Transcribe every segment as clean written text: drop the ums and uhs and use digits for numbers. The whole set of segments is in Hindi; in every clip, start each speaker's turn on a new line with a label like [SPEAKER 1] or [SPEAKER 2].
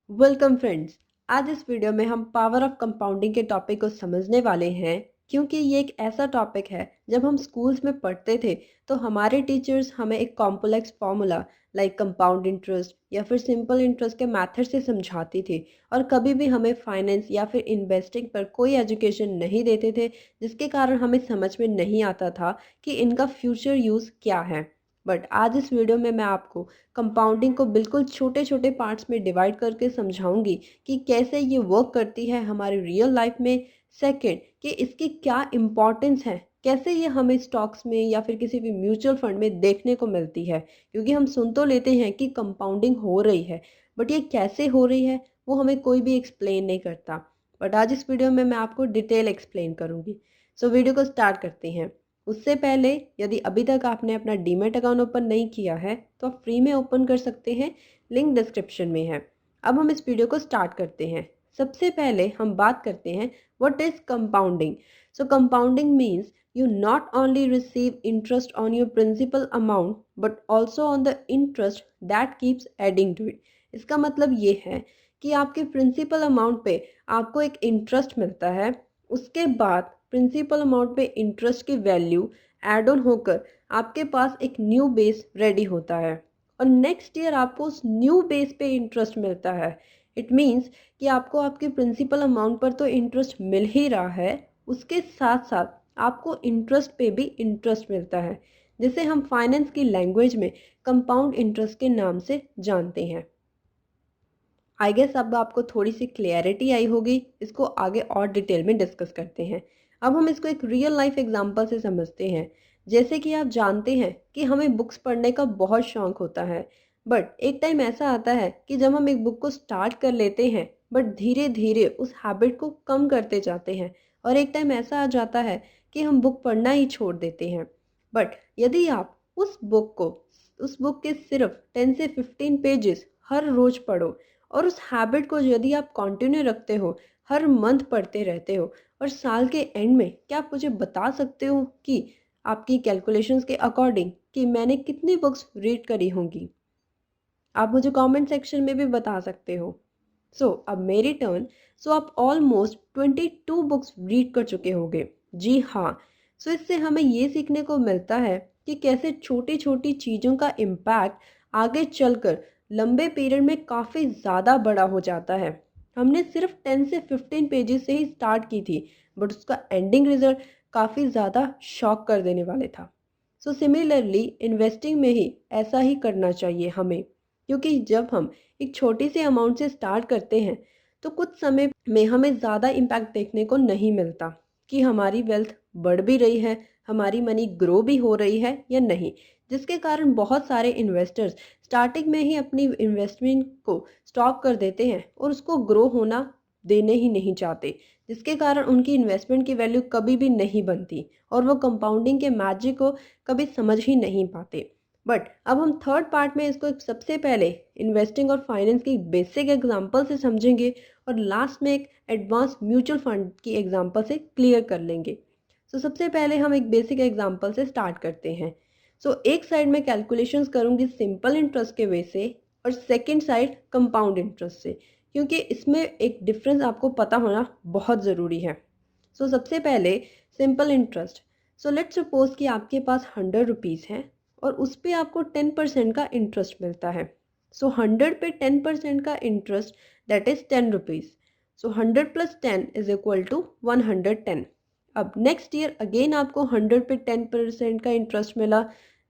[SPEAKER 1] Welcome friends. आज इस वीडियो में हम पावर ऑफ कंपाउंडिंग के टॉपिक को समझने वाले हैं, क्योंकि ये एक ऐसा टॉपिक है जब हम स्कूल्स में पढ़ते थे तो हमारे टीचर्स हमें एक complex formula like compound interest या फिर सिंपल इंटरेस्ट के मेथड से समझाती थी। और कभी भी हमें फाइनेंस या फिर इन्वेस्टिंग पर कोई एजुकेशन नहीं देते थे, जिसके कारण हमें समझ में नहीं आता था कि इनका फ्यूचर यूज़ क्या है। बट आज इस वीडियो में मैं आपको कंपाउंडिंग को बिल्कुल छोटे छोटे पार्ट्स में डिवाइड करके समझाऊंगी कि कैसे ये वर्क करती है हमारी रियल लाइफ में। सेकंड, कि इसकी क्या इम्पोर्टेंस है, कैसे ये हमें स्टॉक्स में या फिर किसी भी म्यूचुअल फंड में देखने को मिलती है। क्योंकि हम सुन तो लेते हैं कि कंपाउंडिंग हो रही है, बट ये कैसे हो रही है वो हमें कोई भी एक्सप्लेन नहीं करता। बट आज इस वीडियो में मैं आपको डिटेल एक्सप्लेन करूँगी। सो वीडियो को स्टार्ट करते हैं। उससे पहले, यदि अभी तक आपने अपना डीमैट अकाउंट ओपन नहीं किया है तो आप फ्री में ओपन कर सकते हैं, लिंक डिस्क्रिप्शन में है। अब हम इस वीडियो को स्टार्ट करते हैं। सबसे पहले हम बात करते हैं what is compounding. So compounding means you not only receive interest on your principal amount but also on the interest that keeps adding to it। इसका मतलब ये है कि आपके प्रिंसिपल अमाउंट पे आपको एक इंटरेस्ट मिलता है, उसके बाद प्रिंसिपल अमाउंट पे इंटरेस्ट की वैल्यू ऐड ऑन होकर आपके पास एक न्यू बेस रेडी होता है और नेक्स्ट ईयर आपको उस न्यू बेस पे इंटरेस्ट मिलता है। इट मीन्स कि आपको आपके प्रिंसिपल अमाउंट पर तो इंटरेस्ट मिल ही रहा है, उसके साथ साथ आपको इंटरेस्ट पे भी इंटरेस्ट मिलता है, जिसे हम फाइनेंस की लैंग्वेज में कंपाउंड इंटरेस्ट के नाम से जानते हैं। आई गेस अब आपको थोड़ी सी क्लियरिटी आई होगी। इसको आगे और डिटेल में डिस्कस करते हैं। अब हम इसको एक रियल लाइफ एग्जांपल से समझते हैं। जैसे कि आप जानते हैं कि हमें बुक्स पढ़ने का बहुत शौक होता है, बट एक टाइम ऐसा आता है कि जब हम एक बुक को स्टार्ट कर लेते हैं बट धीरे धीरे उस हैबिट को कम करते जाते हैं, और एक टाइम ऐसा आ जाता है कि हम बुक पढ़ना ही छोड़ देते हैं। बट यदि आप उस बुक के सिर्फ 10 से 15 पेजेस हर रोज पढ़ो और उस हैबिट को यदि आप कंटिन्यू रखते हो, हर मंथ पढ़ते रहते हो, और साल के एंड में क्या आप मुझे बता सकते हो कि आपकी कैलकुलेशंस के अकॉर्डिंग कि मैंने कितनी बुक्स रीड करी होंगी? आप मुझे कमेंट सेक्शन में भी बता सकते हो। अब मेरी टर्न। आप ऑलमोस्ट 22 बुक्स रीड कर चुके होंगे। जी हाँ। इससे हमें ये सीखने को मिलता है कि कैसे छोटी छोटी चीज़ों का इम्पैक्ट आगे चलकर लंबे पीरियड में काफ़ी ज़्यादा बड़ा हो जाता है। हमने सिर्फ 10 से 15 पेजेस से ही स्टार्ट की थी, बट उसका एंडिंग रिजल्ट काफ़ी ज़्यादा शॉक कर देने वाले था। सिमिलरली इन्वेस्टिंग में ही ऐसा ही करना चाहिए हमें, क्योंकि जब हम एक छोटी सी अमाउंट से स्टार्ट करते हैं तो कुछ समय में हमें ज़्यादा इम्पैक्ट देखने को नहीं मिलता कि हमारी वेल्थ बढ़ भी रही है, हमारी मनी ग्रो भी हो रही है या नहीं। जिसके कारण बहुत सारे इन्वेस्टर्स स्टार्टिंग में ही अपनी इन्वेस्टमेंट को स्टॉप कर देते हैं और उसको ग्रो होना देने ही नहीं चाहते, जिसके कारण उनकी इन्वेस्टमेंट की वैल्यू कभी भी नहीं बनती और वो कंपाउंडिंग के मैजिक को कभी समझ ही नहीं पाते। बट अब हम थर्ड पार्ट में इसको सबसे पहले इन्वेस्टिंग और फाइनेंस की बेसिक एग्जांपल से समझेंगे और लास्ट में एक एडवांस म्यूचुअल फंड की एग्जांपल से क्लियर कर लेंगे। सबसे पहले हम एक बेसिक एग्जांपल से स्टार्ट करते हैं। एक साइड में कैलकुलेशंस करूंगी सिंपल इंटरेस्ट के वे से और सेकेंड साइड कंपाउंड इंटरेस्ट से, क्योंकि इसमें एक डिफरेंस आपको पता होना बहुत ज़रूरी है। सबसे पहले सिंपल इंटरेस्ट। लेट्स सपोज कि आपके पास 100 रुपीज़ हैं और उस पर आपको 10% का इंटरेस्ट मिलता है। 100 पे 10% का इंटरेस्ट, दैट इज़ 10 रुपीज़। 100 + 10 = 110। अब नेक्स्ट ईयर अगेन आपको 100 पे 10% का इंटरेस्ट मिला,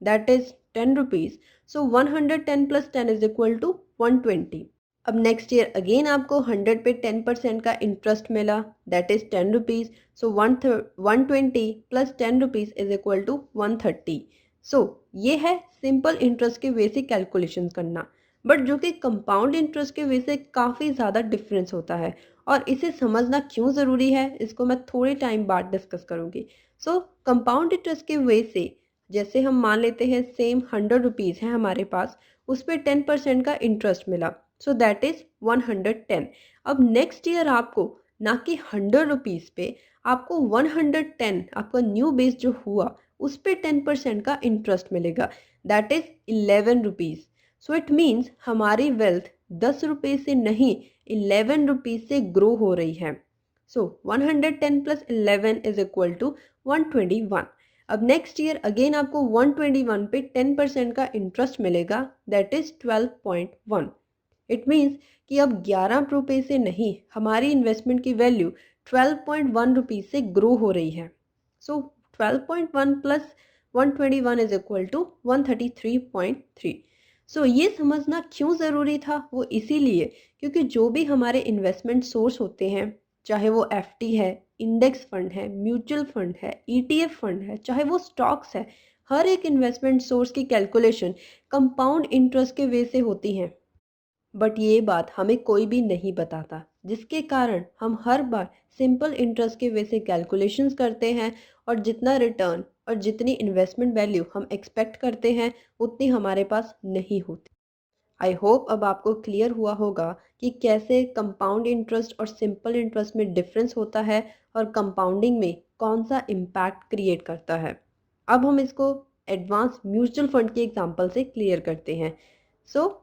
[SPEAKER 1] दैट इज़ 10 रुपीज़। 110 + 10 = 120। अब नेक्स्ट ईयर अगेन आपको 100 पे 10% का इंटरेस्ट मिला, दैट इज़ 10 रुपीज़। 120 + 10 रुपीज़ = 130। ये है सिंपल इंटरेस्ट के वे से कैलकुलेशन करना, बट जो कि कंपाउंड इंटरेस्ट के वे से काफ़ी ज़्यादा डिफरेंस होता है। और इसे समझना क्यों ज़रूरी है इसको मैं थोड़े टाइम बाद डिस्कस करूँगी। कंपाउंड इंटरेस्ट के वे से, जैसे हम मान लेते हैं सेम 100 रुपीज़ है हमारे पास, उस पर 10% का इंटरेस्ट मिला, दैट इज़ 110। अब नेक्स्ट ईयर आपको ना कि 100 रुपीज़ पे, आपको 110, आपका न्यू बेस जो हुआ उस पे 10% का इंटरेस्ट मिलेगा, that is 11 rupees. It means हमारी वेल्थ ₹10 से नहीं, ₹11 से ग्रो हो रही है। सो 110 प्लस 11 इज इक्वल टू 121। अब नेक्स्ट ईयर अगेन आपको 121 पे 10% का इंटरेस्ट मिलेगा, दैट इज 12.1। इट मीन्स कि अब ₹11 से नहीं, हमारी इन्वेस्टमेंट की वैल्यू ₹12.1 से ग्रो हो रही है। सो 12.1 प्लस 121 इज इक्वल टू 133.3। सो ये समझना क्यों ज़रूरी था, वो इसीलिए क्योंकि जो भी हमारे इन्वेस्टमेंट सोर्स होते हैं, चाहे वो एफडी है, इंडेक्स फंड है, म्यूचुअल फंड है, ईटीएफ फंड है, चाहे वो स्टॉक्स है, हर एक इन्वेस्टमेंट सोर्स की कैलकुलेशन कंपाउंड इंटरेस्ट के वे से होती है। बट ये बात हमें कोई भी नहीं बताता, जिसके कारण हम हर बार सिंपल इंटरेस्ट के वे से कैलकुलेशंस करते हैं और जितना रिटर्न और जितनी इन्वेस्टमेंट वैल्यू हम एक्सपेक्ट करते हैं उतनी हमारे पास नहीं होती। आई होप अब आपको क्लियर हुआ होगा कि कैसे कंपाउंड इंटरेस्ट और सिंपल इंटरेस्ट में डिफरेंस होता है और कंपाउंडिंग में कौन सा इम्पैक्ट क्रिएट करता है। अब हम इसको एडवांस म्यूचुअल फंड के एग्जांपल से क्लियर करते हैं। सो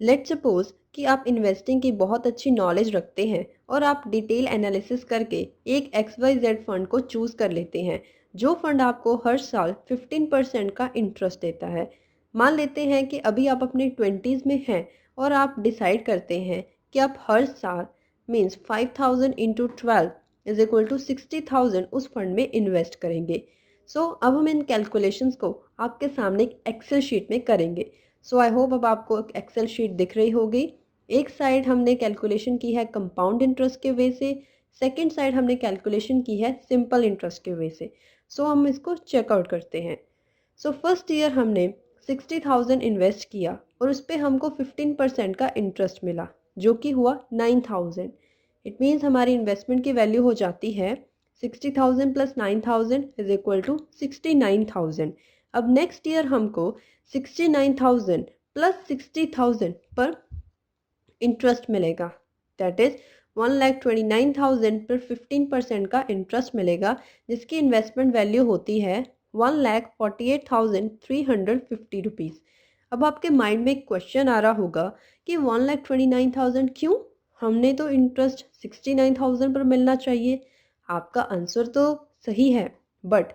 [SPEAKER 1] लेट्स सपोज कि आप इन्वेस्टिंग की बहुत अच्छी नॉलेज रखते हैं और आप डिटेल एनालिसिस करके एक XYZ फंड को चूज़ कर लेते हैं, जो फंड आपको हर साल 15% का इंटरेस्ट देता है। मान लेते हैं कि अभी आप अपने 20s में हैं और आप डिसाइड करते हैं कि आप हर साल means 5000 into 12 is equal to 60,000 उस फंड में इन्वेस्ट करेंगे। सो अब हम इन कैलकुलेशंस को आपके सामने एक एक्सेल शीट में करेंगे। सो आई होप अब आपको एक एक्सेल शीट दिख रही होगी। एक साइड हमने कैलकुलेशन की है कंपाउंड इंटरेस्ट के वे से, सेकंड साइड हमने कैलकुलेशन की है सिंपल इंटरेस्ट के वे से। सो हम इसको चेकआउट करते हैं। सो फर्स्ट ईयर हमने 60,000 इन्वेस्ट किया और उस पर हमको 15% का इंटरेस्ट मिला, जो कि हुआ 9,000। इट मीन्स हमारी इन्वेस्टमेंट की वैल्यू हो जाती है 60,000 प्लस 9,000 इज इक्वल टू 69,000। अब नेक्स्ट ईयर हमको 69,000 प्लस 60,000 पर इंटरेस्ट मिलेगा, दैट इज 1,29,000 पर 15% का इंटरेस्ट मिलेगा, जिसकी इन्वेस्टमेंट वैल्यू होती है 1,48,350 रुपीज़। अब आपके माइंड में एक क्वेश्चन आ रहा होगा कि 1,29,000 क्यों, हमने तो इंटरेस्ट 69,000 पर मिलना चाहिए। आपका आंसर तो सही है, बट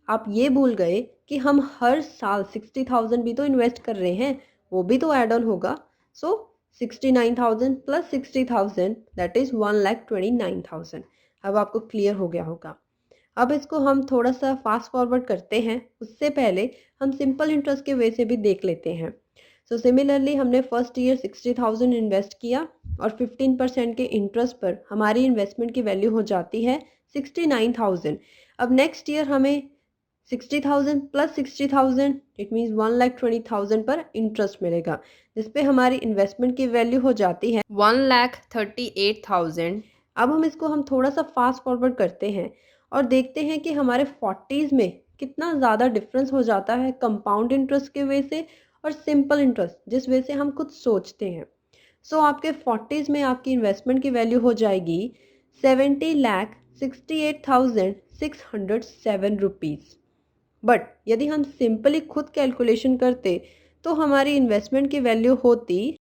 [SPEAKER 1] आप ये भूल गए कि हम हर साल 60,000 भी तो इन्वेस्ट कर रहे हैं, वो भी तो ऐड ऑन होगा। सो 69,000 प्लस 60,000 दैट इज़ 1,29,000। अब आपको क्लियर हो गया होगा। अब इसको हम थोड़ा सा फास्ट फॉरवर्ड करते हैं, उससे पहले हम सिंपल इंटरेस्ट के वे से भी देख लेते हैं। सो सिमिलरली हमने फर्स्ट ईयर 60,000 इन्वेस्ट किया और 15% के इंटरेस्ट पर हमारी इन्वेस्टमेंट की वैल्यू हो जाती है 69,000। अब नेक्स्ट ईयर हमें 60,000 प्लस 60,000 इट मीन्स 1,20,000 पर इंटरेस्ट मिलेगा, जिस पे हमारी इन्वेस्टमेंट की वैल्यू हो जाती है 1,38,000। अब हम थोड़ा सा फास्ट फॉरवर्ड करते हैं और देखते हैं कि हमारे 40s में कितना ज़्यादा डिफरेंस हो जाता है कंपाउंड इंटरेस्ट के वे से और सिंपल इंटरेस्ट जिस वे से हम खुद सोचते हैं। सो आपके 40s में आपकी इन्वेस्टमेंट की वैल्यू हो जाएगी 70,68,607 रुपीज़। बट यदि हम सिंपली खुद कैलकुलेशन करते तो हमारी इन्वेस्टमेंट की वैल्यू होती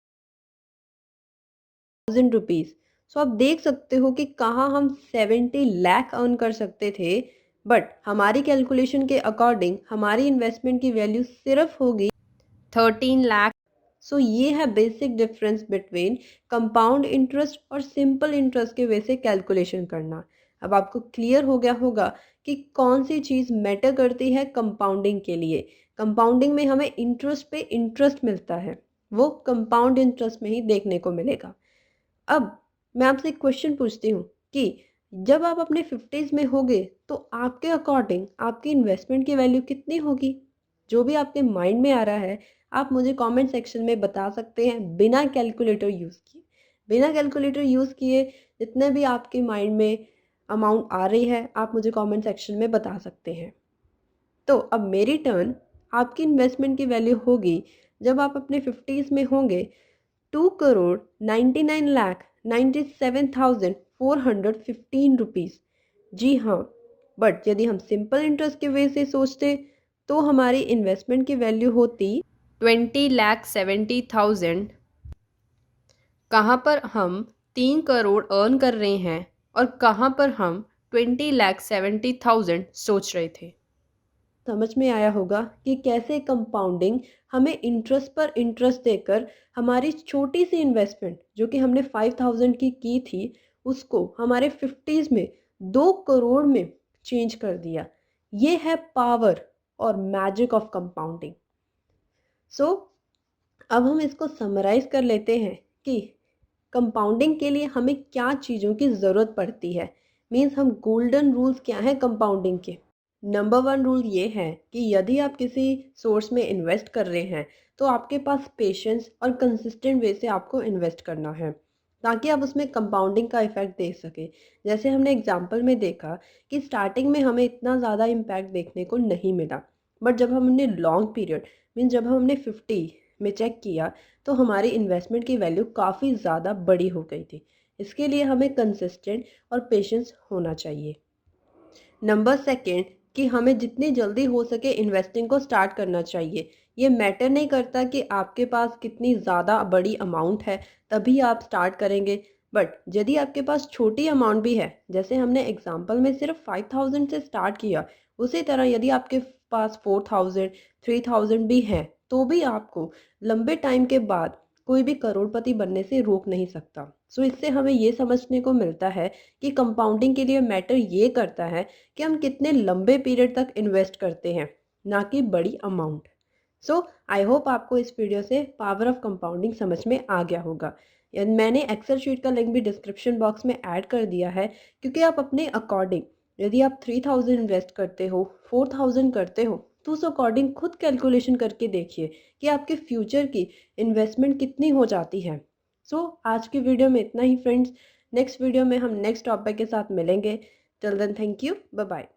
[SPEAKER 1] 1,000 रुपीज़। सो आप देख सकते हो कि कहाँ हम 70 लाख अर्न कर सकते थे, बट हमारी कैलकुलेशन के अकॉर्डिंग हमारी इन्वेस्टमेंट की वैल्यू सिर्फ होगी 13 लाख। सो ये है basic difference between compound interest और सिंपल इंटरेस्ट के वे से कैलकुलेशन करना। अब आपको क्लियर हो गया होगा कि कौन सी चीज़ मैटर करती है कंपाउंडिंग के लिए। कंपाउंडिंग में हमें इंटरेस्ट पे इंटरेस्ट मिलता है, वो कंपाउंड इंटरेस्ट में ही देखने को मिलेगा। अब मैं आपसे एक क्वेश्चन पूछती हूँ कि जब आप अपने 50s में होगे तो आपके अकॉर्डिंग आपकी इन्वेस्टमेंट की वैल्यू कितनी होगी? जो भी आपके माइंड में आ रहा है आप मुझे कमेंट सेक्शन में बता सकते हैं, बिना कैलकुलेटर यूज़ किए। बिना कैलकुलेटर यूज़ किए जितने भी आपके माइंड में अमाउंट आ रही है आप मुझे कमेंट सेक्शन में बता सकते हैं। तो अब मेरी टर्न। आपकी इन्वेस्टमेंट की वैल्यू होगी जब आप अपने 50s में होंगे 2,99,97,415 रुपीज़। जी हाँ, बट यदि हम सिंपल इंटरेस्ट के वे से सोचते तो हमारी इन्वेस्टमेंट की वैल्यू होती 20,70,000 कहाँ पर हम 3 करोड़ अर्न कर रहे हैं और कहाँ पर हम 20,70,000 सोच रहे थे। समझ में आया होगा कि कैसे कंपाउंडिंग हमें इंटरेस्ट पर इंटरेस्ट देकर हमारी छोटी सी इन्वेस्टमेंट जो कि हमने 5,000 की थी उसको हमारे 50s में 2 करोड़ में चेंज कर दिया। ये है पावर और मैजिक ऑफ कंपाउंडिंग। सो अब हम इसको समराइज कर लेते हैं कि कंपाउंडिंग के लिए हमें क्या चीज़ों की ज़रूरत पड़ती है। मीन्स हम गोल्डन रूल्स क्या हैं कंपाउंडिंग के। नंबर वन रूल ये है कि यदि आप किसी सोर्स में इन्वेस्ट कर रहे हैं तो आपके पास पेशेंस और कंसिस्टेंट वे से आपको इन्वेस्ट करना है ताकि आप उसमें कंपाउंडिंग का इफेक्ट देख सकें। जैसे हमने एग्जांपल में देखा कि स्टार्टिंग में हमें इतना ज़्यादा इम्पैक्ट देखने को नहीं मिला, बट जब हमने लॉन्ग पीरियड मीन जब हमने 50 में चेक किया तो हमारी इन्वेस्टमेंट की वैल्यू काफ़ी ज़्यादा बड़ी हो गई थी। इसके लिए हमें कंसिस्टेंट और पेशेंस होना चाहिए। नंबर सेकेंड कि हमें जितनी जल्दी हो सके इन्वेस्टिंग को स्टार्ट करना चाहिए। ये मैटर नहीं करता कि आपके पास कितनी ज़्यादा बड़ी अमाउंट है तभी आप स्टार्ट करेंगे, बट यदि आपके पास छोटी अमाउंट भी है, जैसे हमने एग्जांपल में सिर्फ 5,000 से स्टार्ट किया, उसी तरह यदि आपके पास 4,000 3,000 भी हैं तो भी आपको लंबे टाइम के बाद कोई भी करोड़पति बनने से रोक नहीं सकता। सो इससे हमें ये समझने को मिलता है कि कंपाउंडिंग के लिए मैटर ये करता है कि हम कितने लंबे पीरियड तक इन्वेस्ट करते हैं, ना कि बड़ी अमाउंट। सो आई होप आपको इस वीडियो से पावर ऑफ कंपाउंडिंग समझ में आ गया होगा। मैंने एक्सेल शीट का लिंक भी डिस्क्रिप्शन बॉक्स में ऐड कर दिया है, क्योंकि आप अपने अकॉर्डिंग यदि आप 3,000 इन्वेस्ट करते हो, 4,000 करते हो, तो उस अकॉर्डिंग खुद कैलकुलेशन करके देखिए कि आपके फ्यूचर की इन्वेस्टमेंट कितनी हो जाती है। सो आज की वीडियो में इतना ही फ्रेंड्स। नेक्स्ट वीडियो में हम नेक्स्ट टॉपिक के साथ मिलेंगे। Till then thank you, bye bye.